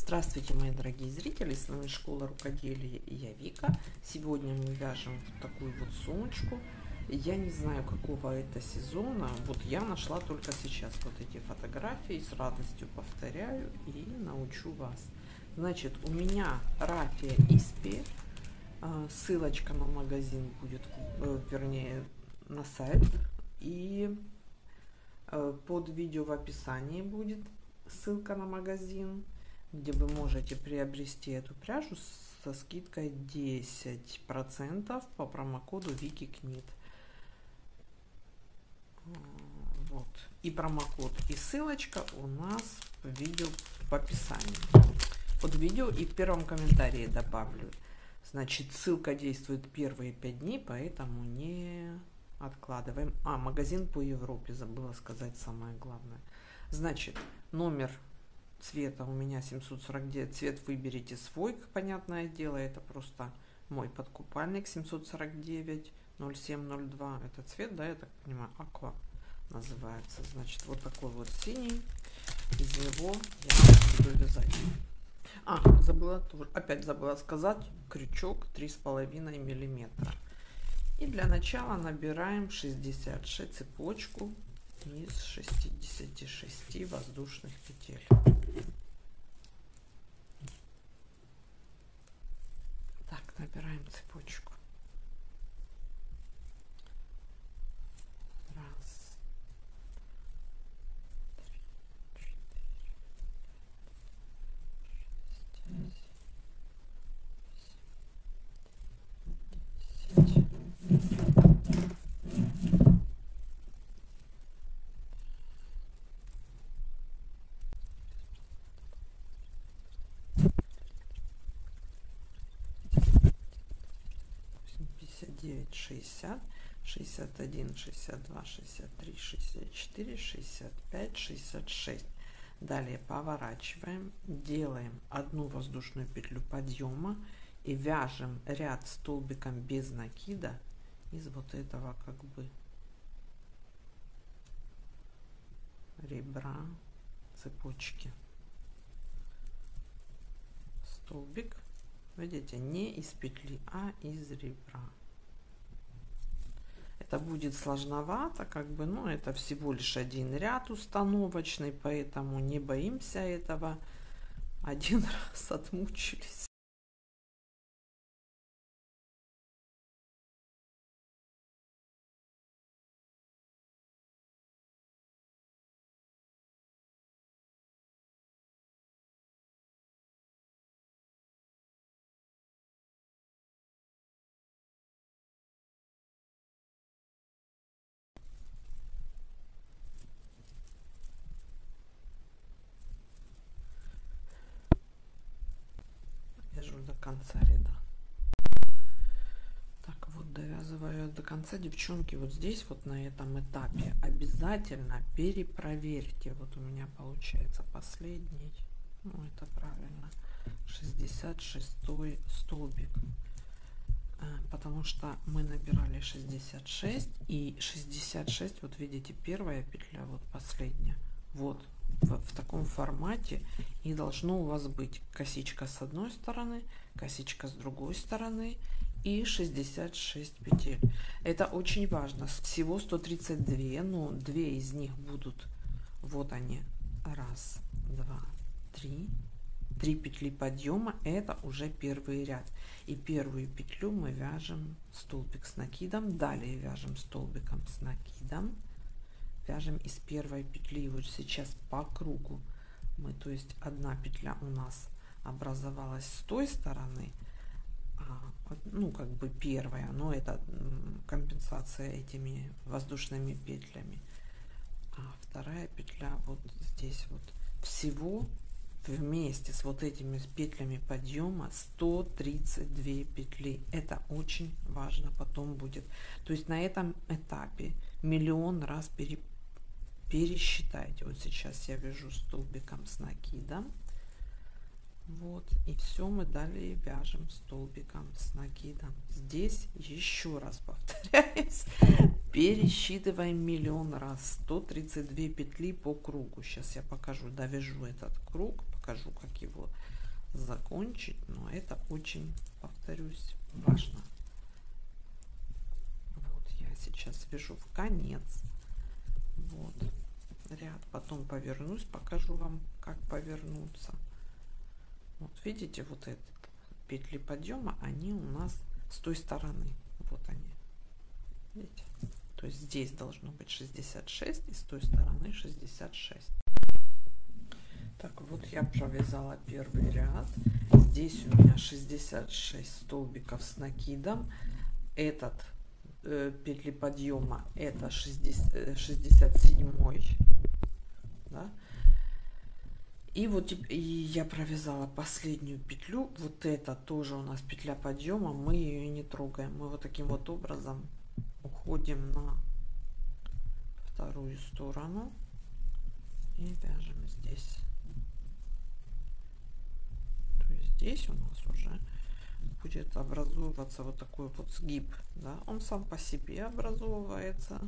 Здравствуйте, мои дорогие зрители, с вами Школа Рукоделия и я Вика. Сегодня мы вяжем вот такую вот сумочку. Я не знаю, какого это сезона, вот я нашла только сейчас вот эти фотографии, с радостью повторяю и научу вас. Значит, у меня рафия Испи, ссылочка на магазин будет, вернее, на сайт, и под видео в описании будет ссылка на магазин, где вы можете приобрести эту пряжу со скидкой 10% по промокоду WikiKnit. Вот. И промокод, и ссылочка у нас в видео в описании. Под видео и в первом комментарии добавлю. Значит, ссылка действует первые 5 дней, поэтому не откладываем. Магазин по Европе, забыла сказать самое главное. Значит, номер цвета у меня 749, цвет выберите свой, понятное дело, это просто мой подкупальник 749 0702, это цвет, да, я так понимаю, аква называется. Значит, вот такой вот синий, из него я буду вязать. Опять забыла сказать, крючок 3,5 миллиметра. И для начала набираем 66 цепочку из 66 воздушных петель. Так, набираем цепочку. Раз, три, четыре, шесть, семь, 10. 59, 60, 61, 62, 63, 64, 65, 66. Далее поворачиваем, делаем одну воздушную петлю подъема и вяжем ряд столбиком без накида из вот этого как бы ребра цепочки. Столбик, видите, не из петли, а из ребра. Это будет сложновато, как бы, но это всего лишь один ряд установочный, поэтому не боимся этого. Один раз отмучились. Вяжу до конца ряда. Так, вот довязываю до конца, девчонки. Вот здесь вот на этом этапе обязательно перепроверьте. Вот у меня получается последний, ну это правильно, 66 столбик, потому что мы набирали 66 и 66, вот видите, первая петля, вот последняя, вот в таком формате, и должно у вас быть косичка с одной стороны, косичка с другой стороны и 66 петель. Это очень важно. Всего 132, но 2 из них будут, вот они, раз, два, три петли подъема, это уже первый ряд, и первую петлю мы вяжем столбик с накидом, далее вяжем столбиком с накидом, вяжем из первой петли. Вот сейчас по кругу мы, то есть одна петля у нас образовалась с той стороны, ну как бы первая, но это компенсация этими воздушными петлями, а вторая петля вот здесь вот. Всего вместе с вот этими петлями подъема 132 петли. Это очень важно потом будет. То есть на этом этапе миллион раз пересчитайте. Вот сейчас я вяжу столбиком с накидом. Вот, и все мы далее вяжем столбиком с накидом. Здесь еще раз повторяюсь, пересчитываем миллион раз. 132 петли по кругу. Сейчас я покажу, довяжу этот круг, покажу, как его закончить, но это очень, повторюсь, важно. Вот я сейчас вяжу в конец, вот ряд, потом повернусь, покажу вам, как повернуться. Вот видите, вот эти петли подъема, они у нас с той стороны, вот они, видите, то есть здесь должно быть 66 и с той стороны 66. Так, вот я провязала первый ряд. Здесь у меня 66 столбиков с накидом. Этот петли подъема, это 67, да? И вот и я провязала последнюю петлю. Вот это тоже у нас петля подъема, мы ее не трогаем. Мы вот таким вот образом уходим на вторую сторону и вяжем здесь. То есть здесь у нас уже будет образовываться вот такой вот сгиб, да? Он сам по себе образовывается.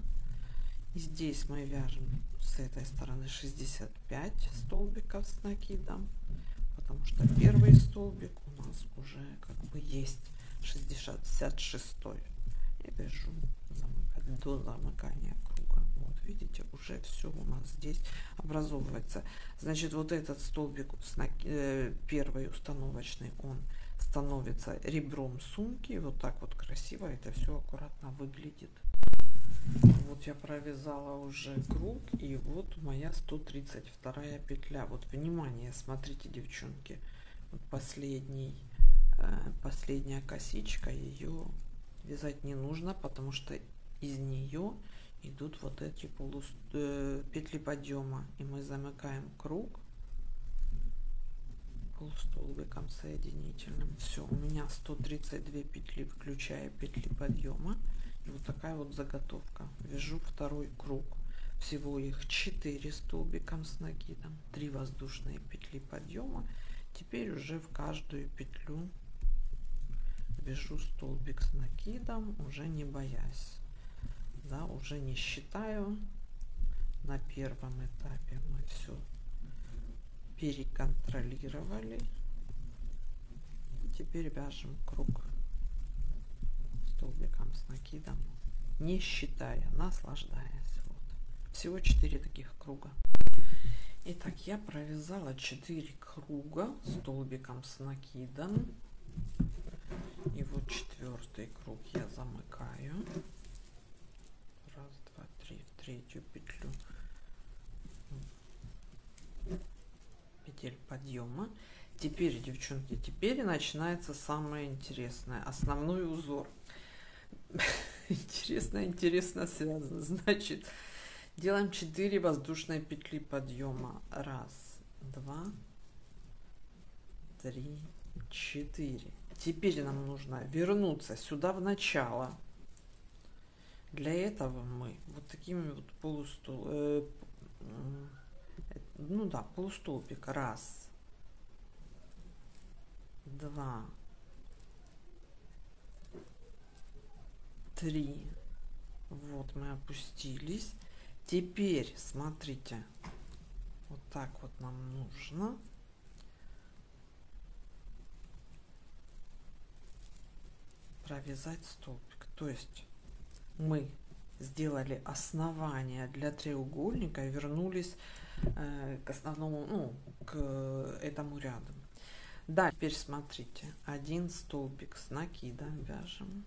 И здесь мы вяжем с этой стороны 65 столбиков с накидом, потому что первый столбик у нас уже как бы есть 66, и вяжу до замыкания круга. Вот видите, уже все у нас здесь образовывается. Значит, вот этот столбик первый установочный, он становится ребром сумки, и вот так вот красиво это все аккуратно выглядит. Вот я провязала уже круг, и вот моя 132 петля. Вот внимание, смотрите, девчонки, вот последняя косичка, ее вязать не нужно, потому что из нее идут вот эти петли подъема, и мы замыкаем круг полустолбиком соединительным. Все, у меня 132 петли, включая петли подъема. И вот такая вот заготовка. Вяжу второй круг. Всего их 4 столбиком с накидом, 3 воздушные петли подъема. Теперь уже в каждую петлю вяжу столбик с накидом, уже не боясь, да, уже не считаю. На первом этапе мы все переконтролировали. Теперь вяжем круг столбиком с накидом, не считая, наслаждаясь. Вот. Всего 4 таких круга. Итак, я провязала 4 круга столбиком с накидом. И вот 4-й круг я замыкаю. Раз, два, три, в 3-ю петлю петель подъема. Теперь, девчонки, теперь начинается самое интересное, основной узор. Интересно связано. Значит, делаем 4 воздушные петли подъема. Раз, два, три, 4. Теперь нам нужно вернуться сюда в начало. Для этого мы вот такими вот полустолбик. Раз, два, три. Вот мы опустились. Теперь смотрите, вот так вот нам нужно провязать столбик. То есть мы сделали основание для треугольника и вернулись к основному, ну, к этому ряду. Да, теперь смотрите, 1 столбик с накидом вяжем.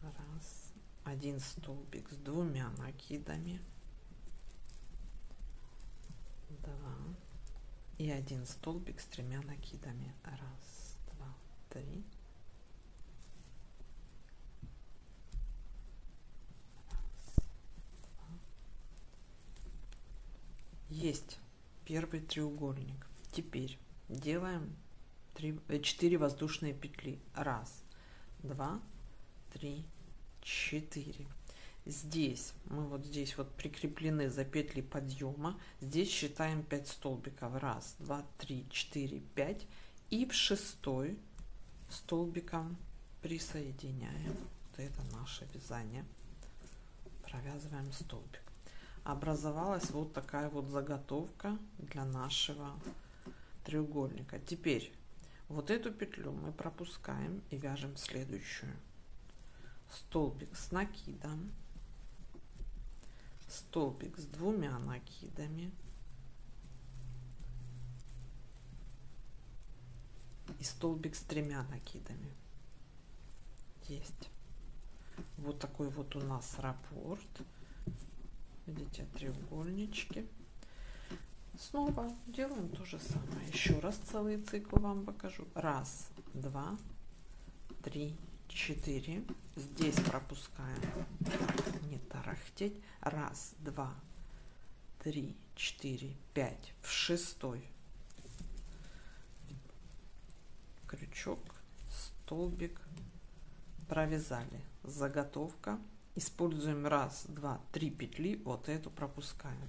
Раз. 1 столбик с 2 накидами. 2. И 1 столбик с 3 накидами. Раз, два, три. Раз, два. Есть первый треугольник. Теперь делаем 4 воздушные петли. Раз, два, три, 4. Здесь мы вот здесь вот прикреплены за петли подъема. Здесь считаем 5 столбиков. 1, 2, 3, 4, 5. И в 6-й столбиком присоединяем. Вот это наше вязание. Провязываем столбик. Образовалась вот такая вот заготовка для нашего треугольника. Теперь вот эту петлю мы пропускаем и вяжем следующую. Столбик с накидом, столбик с 2 накидами и столбик с 3 накидами. Есть. Вот такой вот у нас раппорт. Видите, треугольнички. Снова делаем то же самое. Еще раз целый цикл вам покажу. 1, 2, 3, 4. Здесь пропускаем. Не тарахтеть. 1, 2, 3, 4, 5. В 6-й крючок, столбик, провязали. Заготовка. Используем 1, 2, 3 петли. Вот эту пропускаем.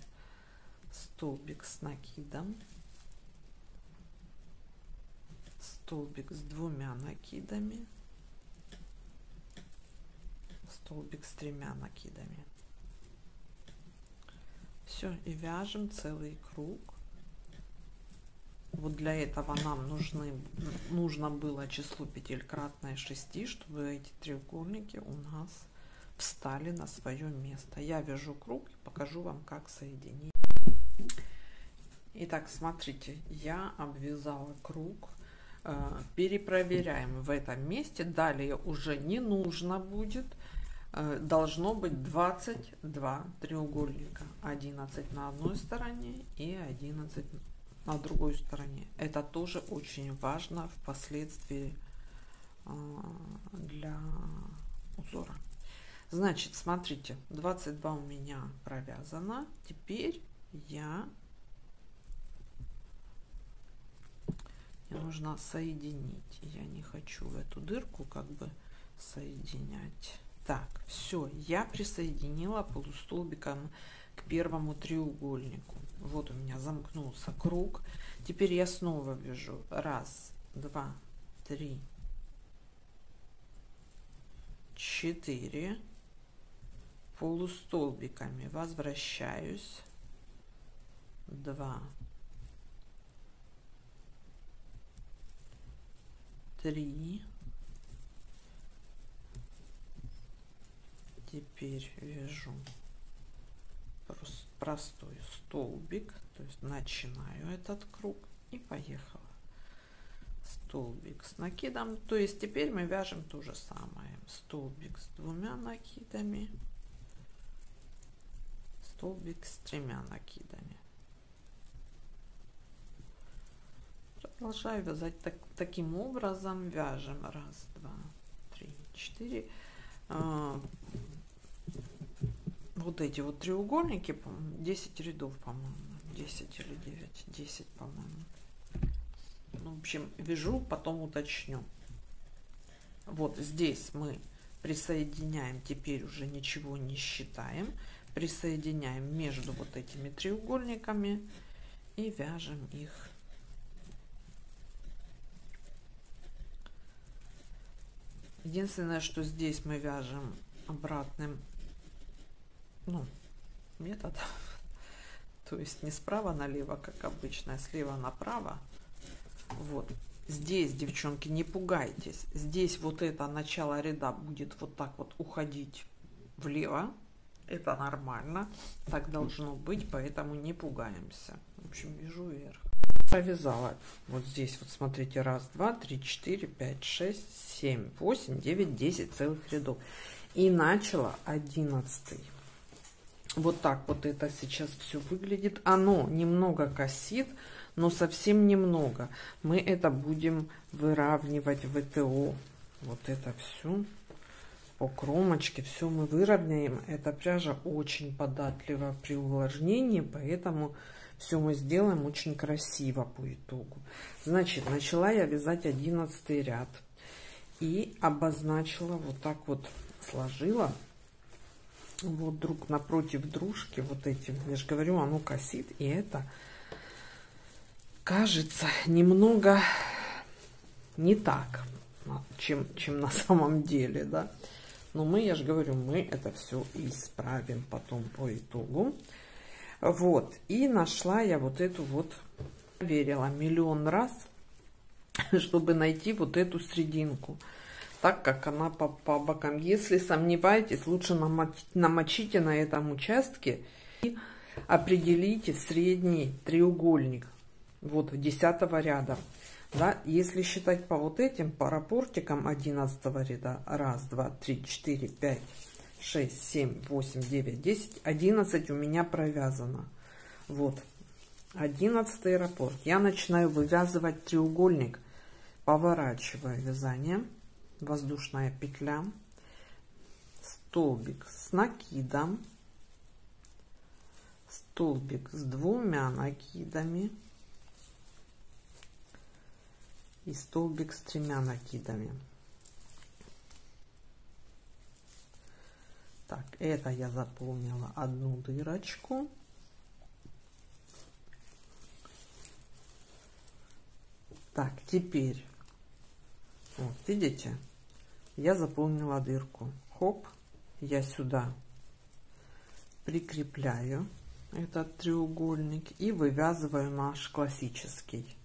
Столбик с накидом, столбик с 2 накидами, столбик с 3 накидами. Все, и вяжем целый круг. Вот для этого нам нужно было число петель кратное 6, чтобы эти треугольники у нас встали на свое место. Я вяжу круг и покажу вам, как соединить. Итак, смотрите, я обвязала круг. Перепроверяем в этом месте. Далее уже не нужно будет. Должно быть 22 треугольника. 11 на одной стороне и 11 на другой стороне. Это тоже очень важно впоследствии для узора. Значит, смотрите, 22 у меня провязано. Теперь мне нужно соединить. Я не хочу в эту дырку как бы соединять. Так, все, я присоединила полустолбиком к первому треугольнику. Вот у меня замкнулся круг. Теперь я снова вяжу 1, 2, 3, 4 полустолбиками возвращаюсь. 2, 3. Теперь вяжу простой столбик, то есть начинаю этот круг и поехала. Столбик с накидом, то есть теперь мы вяжем то же самое. Столбик с 2 накидами, столбик с 3 накидами. Продолжаю вязать таким образом. Вяжем 1, 2, 3, 4. Вот эти вот треугольники, 10 рядов, по-моему, 10 или 9, 10, по-моему. Ну, в общем, вяжу, потом уточню. Вот здесь мы присоединяем, теперь уже ничего не считаем, присоединяем между вот этими треугольниками и вяжем их. Единственное, что здесь мы вяжем обратным, методом, то есть не справа налево, как обычно, а слева направо. Вот здесь, девчонки, не пугайтесь, здесь вот это начало ряда будет вот так вот уходить влево, это нормально, так должно быть, поэтому не пугаемся. В общем, вяжу вверх. Провязала вот здесь, вот смотрите, 1, 2, 3, 4, 5, 6, 7, 8, 9, 10 целых рядов. И начала 11. Вот так вот это сейчас все выглядит. Оно немного косит, но совсем немного. Мы это будем выравнивать в ВТО. Вот это все по кромочке, все мы выровняем. Эта пряжа очень податлива при увлажнении, поэтому все мы сделаем очень красиво по итогу. Значит, начала я вязать 11 ряд и обозначила вот так вот, сложила вот друг напротив дружки, вот эти, я же говорю, оно косит, и это кажется немного не так, чем на самом деле, да. Но мы, я же говорю, мы это все исправим потом по итогу. Вот, и нашла я вот эту вот, проверила миллион раз, чтобы найти вот эту серединку, так как она по бокам. Если сомневаетесь, лучше намочите на этом участке и определите средний треугольник, вот 10-го ряда. Да, если считать по вот этим, по рапортикам 11-го ряда, 1, 2, 3, 4, 5, 6, 7, 8, 9, 10, 11 у меня провязано. Вот, 11-й раппорт. Я начинаю вывязывать треугольник, поворачиваю вязание, воздушная петля, столбик с накидом, столбик с 2 накидами и столбик с 3 накидами. Так, это я заполнила одну дырочку. Так, теперь, вот, видите, я заполнила дырку. Хоп, я сюда прикрепляю этот треугольник и вывязываю наш классический.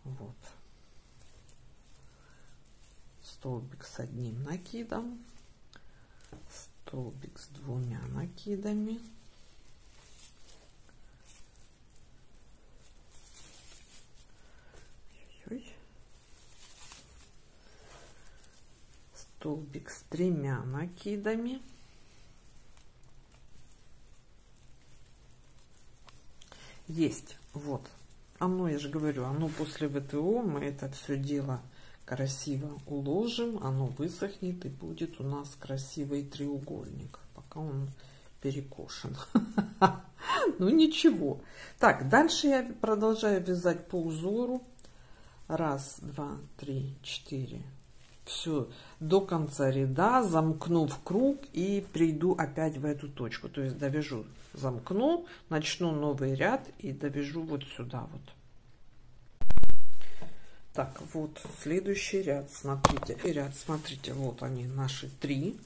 Вот. Столбик с 1 накидом, столбик с 2 накидами, столбик с 3 накидами, есть. Вот оно, я же говорю, оно после ВТО мы это все дело красиво уложим, оно высохнет и будет у нас красивый треугольник, пока он перекошен. Ну ничего. Так, дальше я продолжаю вязать по узору. 1, 2, 3, 4. Все до конца ряда, замкнув круг, и приду опять в эту точку. То есть довяжу, замкну, начну новый ряд и довяжу вот сюда вот. Так, вот следующий ряд, смотрите, вот они, наши 3.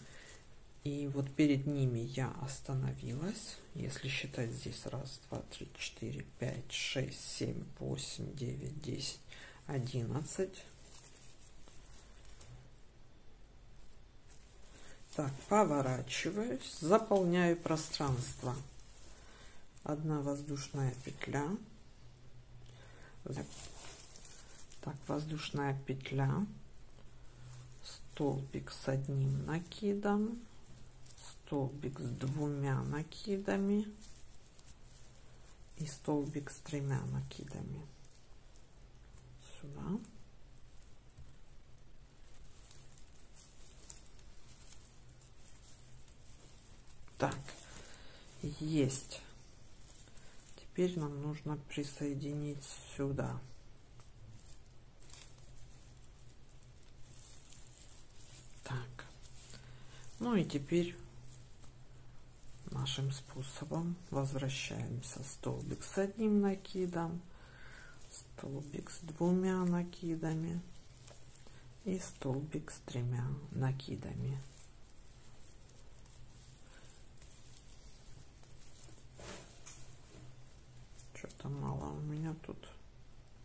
И вот перед ними я остановилась. Если считать здесь 1, 2, 3, 4, 5, 6, 7, 8, 9, 10, 11. Так, поворачиваюсь, заполняю пространство. 1 воздушная петля. Так, воздушная петля, столбик с 1 накидом, столбик с 2 накидами и столбик с 3 накидами. Сюда. Так, есть. Теперь нам нужно присоединить сюда. Так, ну и теперь нашим способом возвращаемся. Столбик с 1 накидом, столбик с 2 накидами и столбик с 3 накидами. Что-то мало у меня тут.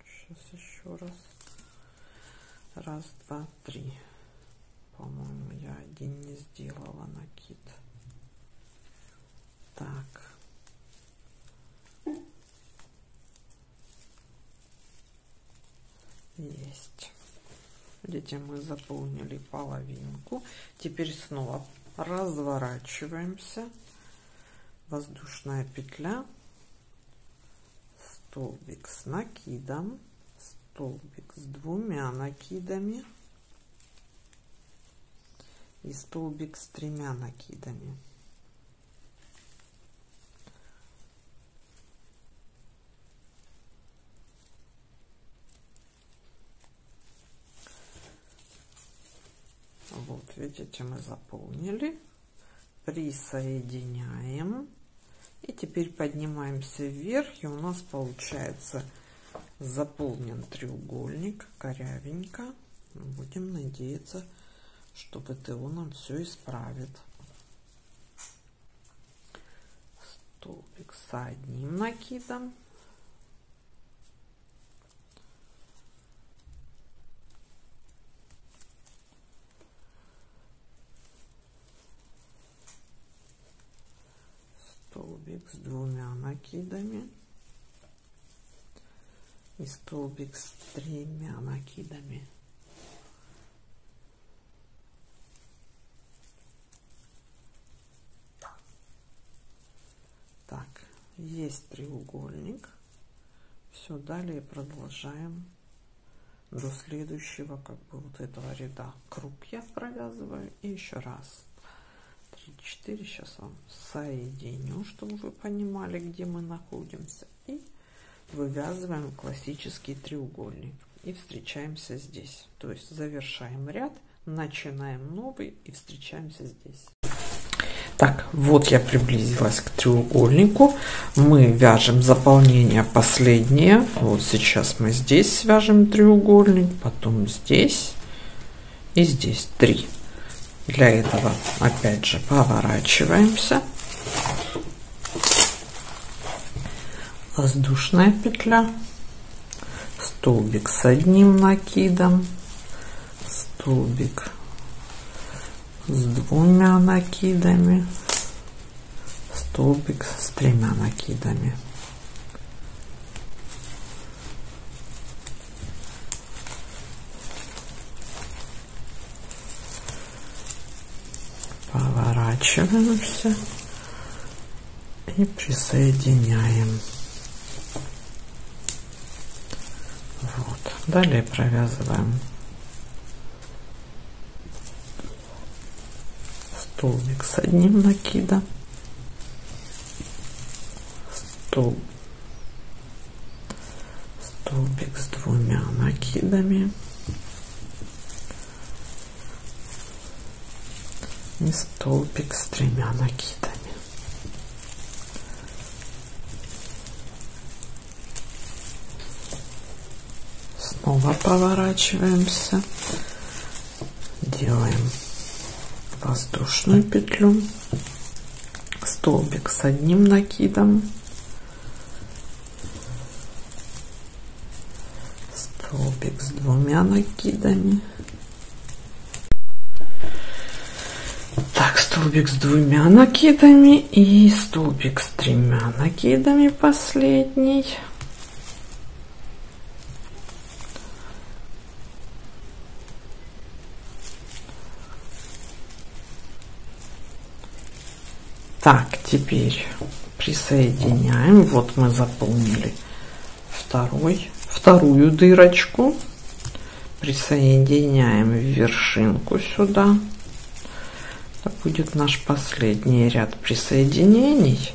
Сейчас еще раз. 1, 2, 3. По-моему, я один не сделала накид. Так. Есть. Видите, мы заполнили половинку. Теперь снова разворачиваемся. Воздушная петля. Столбик с накидом. Столбик с 2 накидами. И столбик с 3 накидами. Вот, видите, мы заполнили. присоединяем. И теперь поднимаемся вверх, и у нас получается заполнен треугольник корявенько. Будем надеяться, что ПТО нам все исправит. Столбик с одним накидом. Столбик с двумя накидами и столбик с тремя накидами. Так, есть треугольник. Все, далее продолжаем до следующего вот этого ряда. Круг я провязываю и еще раз. 3-4. Сейчас вам соединю, чтобы вы понимали, где мы находимся. И вывязываем классический треугольник. И встречаемся здесь. То есть завершаем ряд, начинаем новый и встречаемся здесь. Так, вот я приблизилась к треугольнику. Мы вяжем заполнение последнее. Вот сейчас мы здесь свяжем треугольник, потом здесь и здесь 3. Для этого опять же поворачиваемся. Воздушная петля, столбик с одним накидом, столбик с двумя накидами, столбик с тремя накидами. Поворачиваемся и присоединяем. Вот. Далее провязываем столбик с одним накидом, столбик с двумя накидами и столбик с тремя накидами. Снова поворачиваемся, делаем воздушную петлю, столбик с одним накидом, столбик с двумя накидами. Так, столбик с двумя накидами и столбик с тремя накидами последний. Так, теперь присоединяем. Вот мы заполнили вторую дырочку. Присоединяем вершинку сюда. Это будет наш последний ряд присоединений.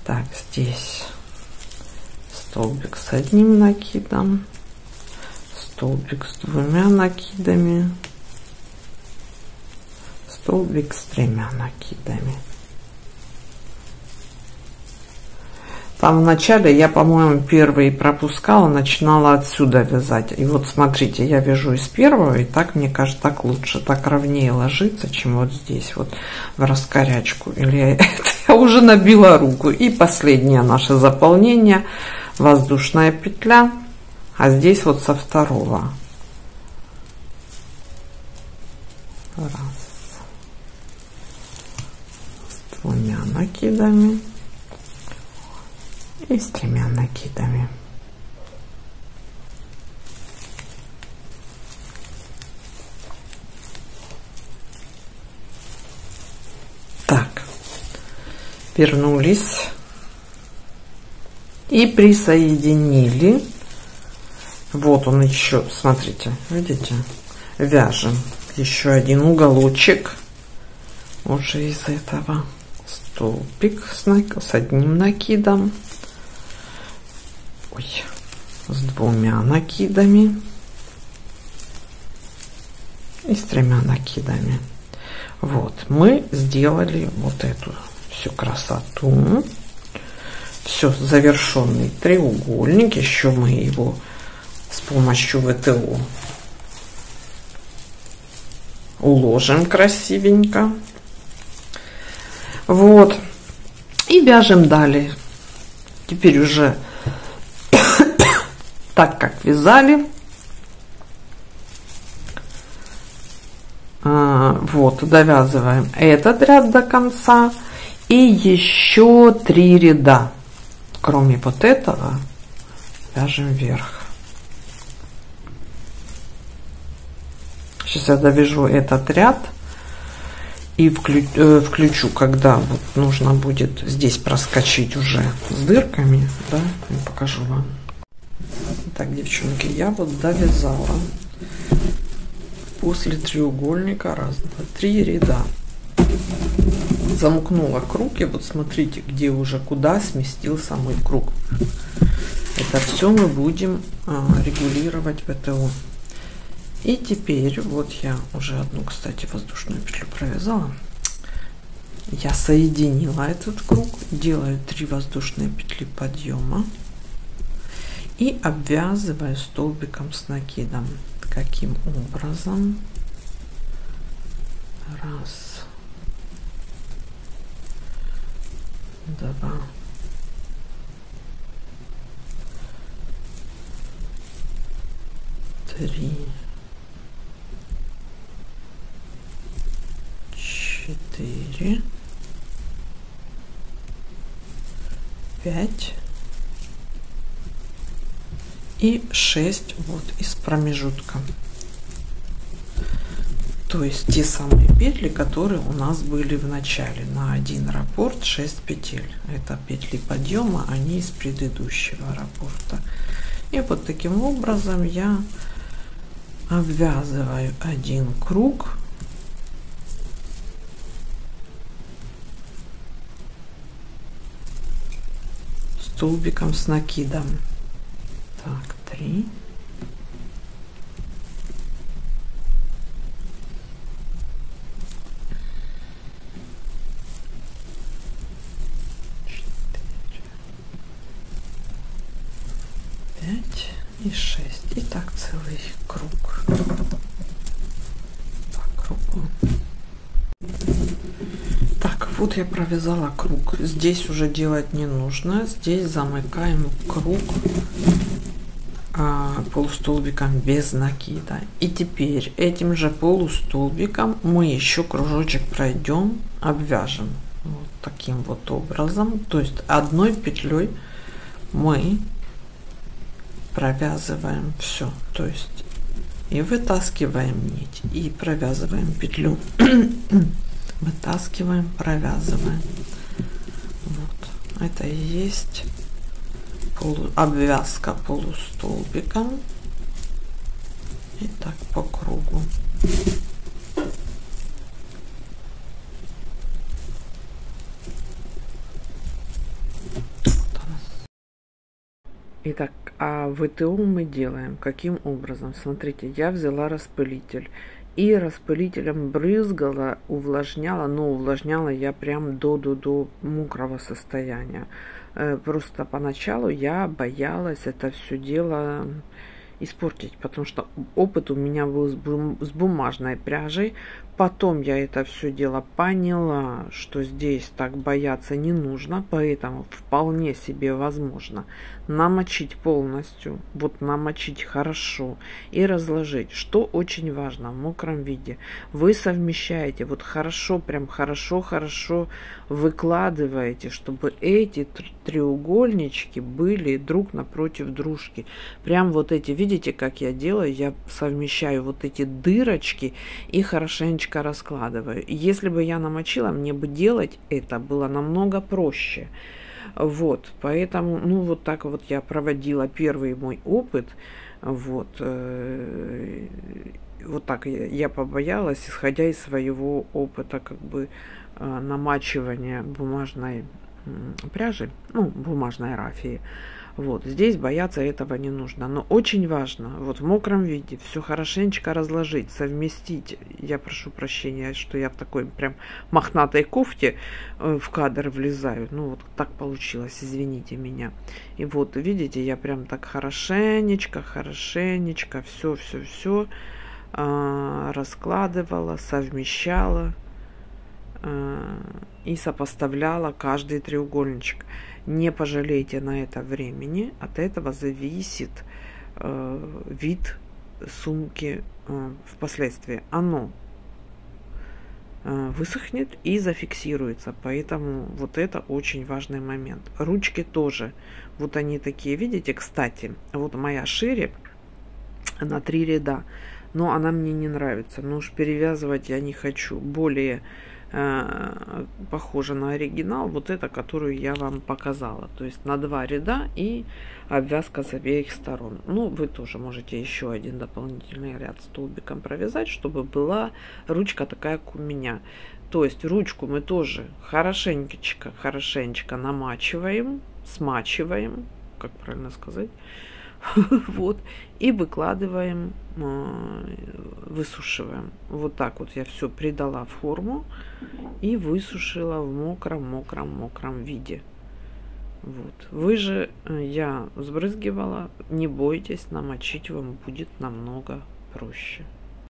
Так, здесь столбик с одним накидом, столбик с двумя накидами, столбик с тремя накидами. Там в начале я, по-моему, первый пропускала, начинала отсюда вязать. И вот смотрите, я вяжу из первого, и так, мне кажется, так лучше, так ровнее ложится, чем вот здесь вот в раскорячку. Или я уже набила руку. И последнее наше заполнение, воздушная петля, а здесь вот со второго. Раз. С двумя накидами. И с тремя накидами. Так, вернулись и присоединили. Вот он еще, смотрите, видите, вяжем еще один уголочек уже из этого. Столбик с одним накидом. Ой, с двумя накидами и с тремя накидами. Вот, мы сделали вот эту всю красоту. Все, завершенный треугольник. Еще мы его с помощью ВТО уложим красивенько. Вот. И вяжем далее. Теперь уже так, как вязали. Вот, довязываем этот ряд до конца. И еще 3 ряда. Кроме вот этого, вяжем вверх. Сейчас я довяжу этот ряд и включу, когда вот нужно будет здесь проскочить уже с дырками, да, и покажу вам. Так, девчонки, я вот довязала после треугольника 1, 2, 3 ряда. Замкнула круг, и вот смотрите, где уже куда сместился мой круг. Это все мы будем регулировать ВТО. И теперь вот я уже одну, кстати, воздушную петлю провязала. Я соединила этот круг, делаю 3 воздушные петли подъема и обвязываю столбиком с накидом. Каким образом? 1, 2, 3, 4, 5 и 6 вот из промежутка. То есть те самые петли, которые у нас были в начале. На один раппорт 6 петель. Это петли подъема, они из предыдущего раппорта. И вот таким образом я обвязываю один круг. Столбиком с накидом. Так, 3. 5 и 6. И так целый круг по кругу. Так, вот я провязала круг. Здесь уже делать не нужно. Здесь замыкаем круг полустолбиком без накида. И теперь этим же полустолбиком мы еще кружочек пройдем, обвяжем вот таким вот образом. То есть одной петлей мы провязываем все, то есть и вытаскиваем нить, и провязываем петлю, вытаскиваем, провязываем. Вот это и есть обвязка полустолбиком, и так по кругу. Итак, а ВТО мы делаем каким образом? Смотрите, я взяла распылитель и распылителем брызгала, увлажняла, но увлажняла я прям до мокрого состояния. Просто поначалу я боялась это все дело испортить, потому что опыт у меня был с бумажной пряжей. Потом я это все дело поняла, что здесь так бояться не нужно, поэтому вполне себе возможно намочить полностью, вот намочить хорошо и разложить. Что очень важно в мокром виде, вы совмещаете, вот хорошо, прям хорошо выкладываете, чтобы эти треугольнички были друг напротив дружки. Прям вот эти, видите, как я делаю, я совмещаю вот эти дырочки и хорошенечко раскладываю. Если бы я намочила, мне бы делать это было намного проще. Вот, поэтому, ну, вот так вот я проводила первый мой опыт. Вот, вот так я побоялась, исходя из своего опыта, как бы, намачивания бумажной пряжи, ну, бумажной рафии. Вот, здесь бояться этого не нужно. Но очень важно, вот в мокром виде все хорошенечко разложить, совместить. Я прошу прощения, что я в такой прям мохнатой кофте в кадр влезаю. Ну, вот так получилось, извините меня. И вот, видите, я прям так хорошенечко все раскладывала, совмещала и сопоставляла каждый треугольничек. Не пожалейте на это времени, от этого зависит вид сумки впоследствии. Оно высохнет и зафиксируется, поэтому вот это очень важный момент. Ручки тоже, вот они такие, видите, кстати, вот моя шире на 3 ряда, но она мне не нравится, но уж перевязывать я не хочу. Более похожа на оригинал, вот это, которую я вам показала, то есть на 2 ряда и обвязка с обеих сторон. Ну, вы тоже можете еще один дополнительный ряд столбиком провязать, чтобы была ручка такая, как у меня. То есть ручку мы тоже хорошенечко намачиваем, смачиваем, как правильно сказать, вот, и выкладываем, высушиваем. Вот так вот я все придала форму и высушила в мокром виде. Вот. Вы же, я сбрызгивала, не бойтесь, намочить вам будет намного проще.